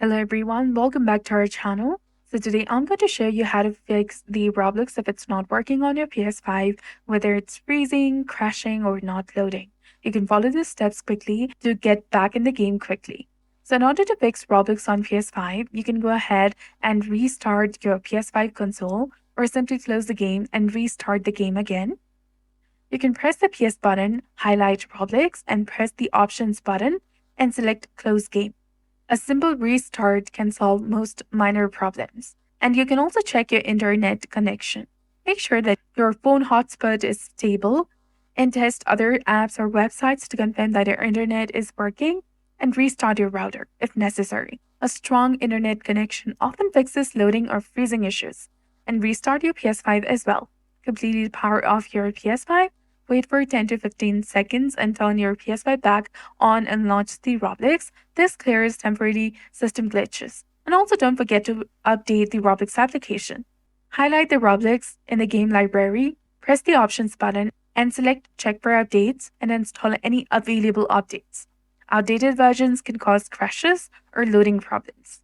Hello everyone, welcome back to our channel. So today I'm going to show you how to fix the Roblox if it's not working on your PS5, whether it's freezing, crashing, or not loading. You can follow the steps quickly to get back in the game quickly. So in order to fix Roblox on PS5, you can go ahead and restart your PS5 console or simply close the game and restart the game again. You can press the PS button, highlight Roblox, and press the Options button and select Close Game. A simple restart can solve most minor problems. And you can also check your internet connection. Make sure that your phone hotspot is stable and test other apps or websites to confirm that your internet is working and restart your router if necessary. A strong internet connection often fixes loading or freezing issues. And restart your PS5 as well. Completely power off your PS5. Wait for 10 to 15 seconds and turn your PS5 back on and launch the Roblox. This clears temporary system glitches. And also don't forget to update the Roblox application. Highlight the Roblox in the game library, press the Options button, and select Check for Updates and install any available updates. Outdated versions can cause crashes or loading problems.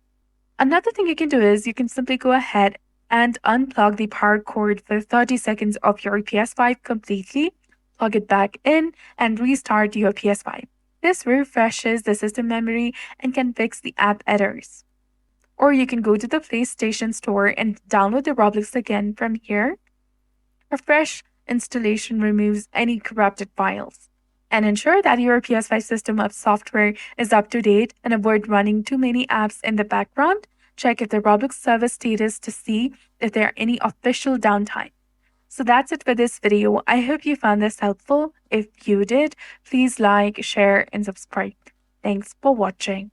Another thing you can do is you can simply go ahead and unplug the power cord for 30 seconds of your PS5 completely, plug it back in, and restart your PS5. This refreshes the system memory and can fix the app errors. Or you can go to the PlayStation Store and download the Roblox again from here. A fresh installation removes any corrupted files. And ensure that your PS5 system of software is up to date and avoid running too many apps in the background. Check if the Roblox service status to see if there are any official downtime. So that's it for this video. I hope you found this helpful. If you did, please like, share, and subscribe. Thanks for watching.